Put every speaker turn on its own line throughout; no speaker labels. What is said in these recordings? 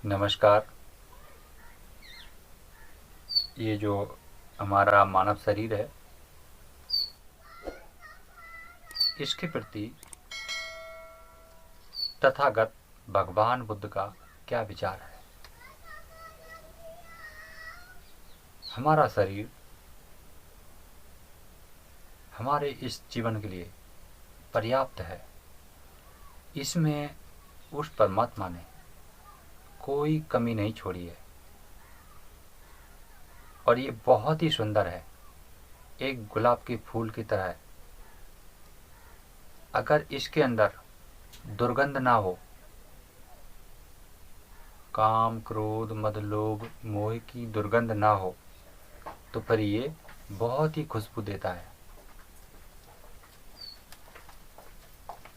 नमस्कार। ये जो हमारा मानव शरीर है, इसके प्रति तथागत भगवान बुद्ध का क्या विचार है। हमारा शरीर हमारे इस जीवन के लिए पर्याप्त है। इसमें उस परमात्मा ने कोई कमी नहीं छोड़ी है और ये बहुत ही सुंदर है, एक गुलाब के फूल की तरह है। अगर इसके अंदर दुर्गंध ना हो, काम क्रोध मद लोभ मोह की दुर्गंध ना हो, तो फिर ये बहुत ही खुशबू देता है।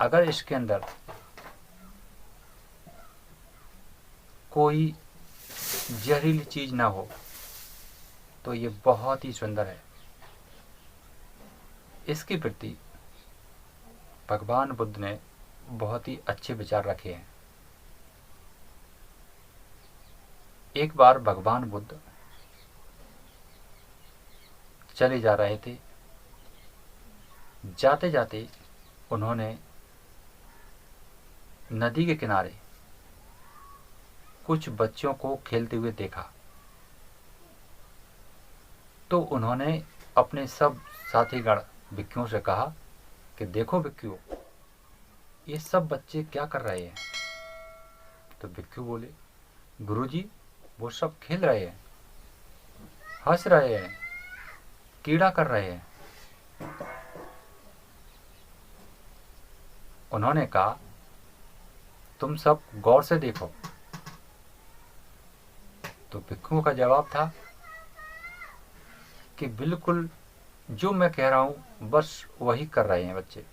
अगर इसके अंदर कोई जहरीली चीज ना हो तो ये बहुत ही सुंदर है। इसके प्रति भगवान बुद्ध ने बहुत ही अच्छे विचार रखे हैं। एक बार भगवान बुद्ध चले जा रहे थे। जाते जाते उन्होंने नदी के किनारे कुछ बच्चों को खेलते हुए देखा। तो उन्होंने अपने सब साथीगण भिक्षुओं से कहा कि देखो भिक्षु, ये सब बच्चे क्या कर रहे हैं। तो भिक्षु बोले, गुरुजी, वो सब खेल रहे हैं, हंस रहे हैं, कीड़ा कर रहे हैं। उन्होंने कहा, तुम सब गौर से देखो। तो भिक्षुओं का जवाब था कि बिल्कुल जो मैं कह रहा हूं बस वही कर रहे हैं बच्चे।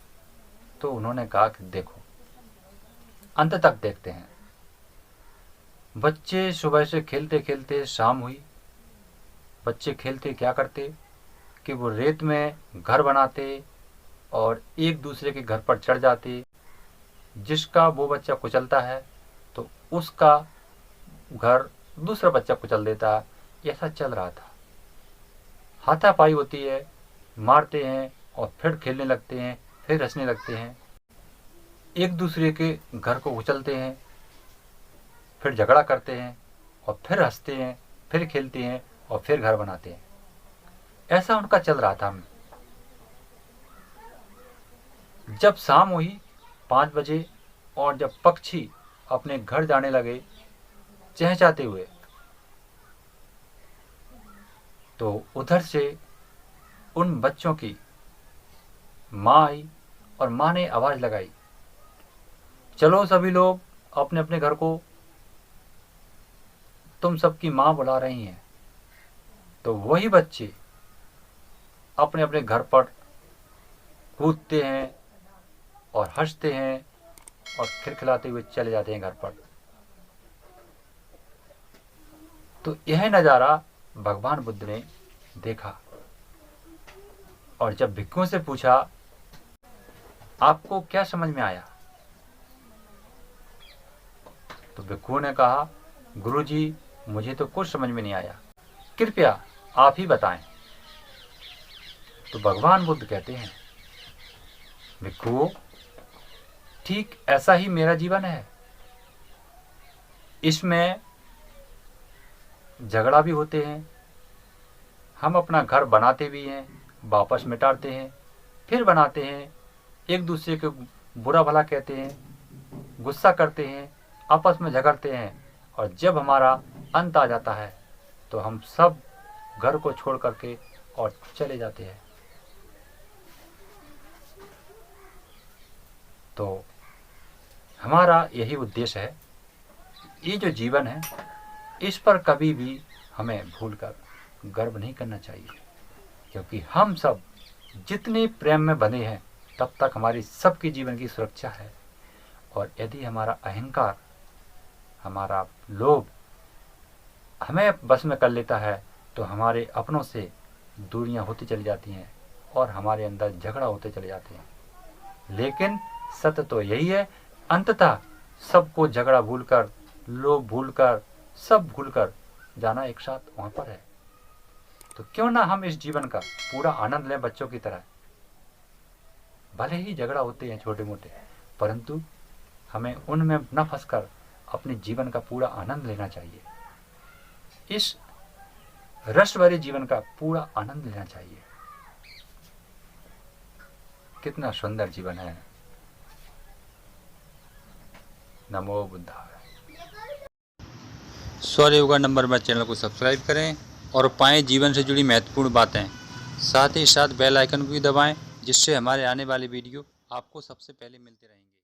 तो उन्होंने कहा कि देखो, अंत तक देखते हैं। बच्चे सुबह से खेलते खेलते शाम हुई। बच्चे खेलते क्या करते कि वो रेत में घर बनाते और एक दूसरे के घर पर चढ़ जाते। जिसका वो बच्चा कुचलता है तो उसका घर दूसरा बच्चा कुचल देता है। ऐसा चल रहा था। हाथापाई होती है, मारते हैं और फिर खेलने लगते हैं, फिर हंसने लगते हैं। एक दूसरे के घर को कुचलते हैं, फिर झगड़ा करते हैं और फिर हंसते हैं, फिर खेलते हैं और फिर घर बनाते हैं। ऐसा उनका चल रहा था। जब शाम हुई 5 बजे और जब पक्षी अपने घर जाने लगे चहचहाते हुए, तो उधर से उन बच्चों की माँ आई और माँ ने आवाज लगाई, चलो सभी लोग अपने अपने घर को, तुम सबकी माँ बुला रही हैं। तो वही बच्चे अपने अपने घर पर कूदते हैं और हंसते हैं और खिलखिलाते हुए चले जाते हैं घर पर। तो यह नज़ारा भगवान बुद्ध ने देखा और जब भिक्षुओं से पूछा, आपको क्या समझ में आया। तो भिक्षुओं ने कहा, गुरुजी, मुझे तो कुछ समझ में नहीं आया, कृपया आप ही बताएं। तो भगवान बुद्ध कहते हैं, भिक्षुओं, ठीक ऐसा ही मेरा जीवन है। इसमें झगड़ा भी होते हैं, हम अपना घर बनाते भी हैं, वापस मिटाते हैं, फिर बनाते हैं, एक दूसरे को बुरा भला कहते हैं, गुस्सा करते हैं, आपस में झगड़ते हैं और जब हमारा अंत आ जाता है तो हम सब घर को छोड़ करके और चले जाते हैं। तो हमारा यही उद्देश्य है। ये जो जीवन है, इस पर कभी भी हमें भूलकर गर्व नहीं करना चाहिए, क्योंकि हम सब जितने प्रेम में बंधे हैं तब तक हमारी सबकी जीवन की सुरक्षा है। और यदि हमारा अहंकार, हमारा लोभ हमें बस में कर लेता है तो हमारे अपनों से दूरियां होती चली जाती हैं और हमारे अंदर झगड़ा होते चले जाते हैं। लेकिन सत्य तो यही है, अंततः सबको झगड़ा भूलकर लोग भूलकर, सब भूलकर जाना एक साथ वहाँ पर है। तो क्यों ना हम इस जीवन का पूरा आनंद लें बच्चों की तरह। भले ही झगड़ा होते हैं छोटे मोटे, परंतु हमें उनमें न फंसकर अपने जीवन का पूरा आनंद लेना चाहिए। इस रस भरे जीवन का पूरा आनंद लेना चाहिए। कितना सुंदर जीवन है। नमो बुद्धाय।
स्वर योगा नंबर में चैनल को सब्सक्राइब करें और पाएं जीवन से जुड़ी महत्वपूर्ण बातें। साथ ही साथ बेल आइकन को भी दबाएं, जिससे हमारे आने वाले वीडियो आपको सबसे पहले मिलते रहेंगे।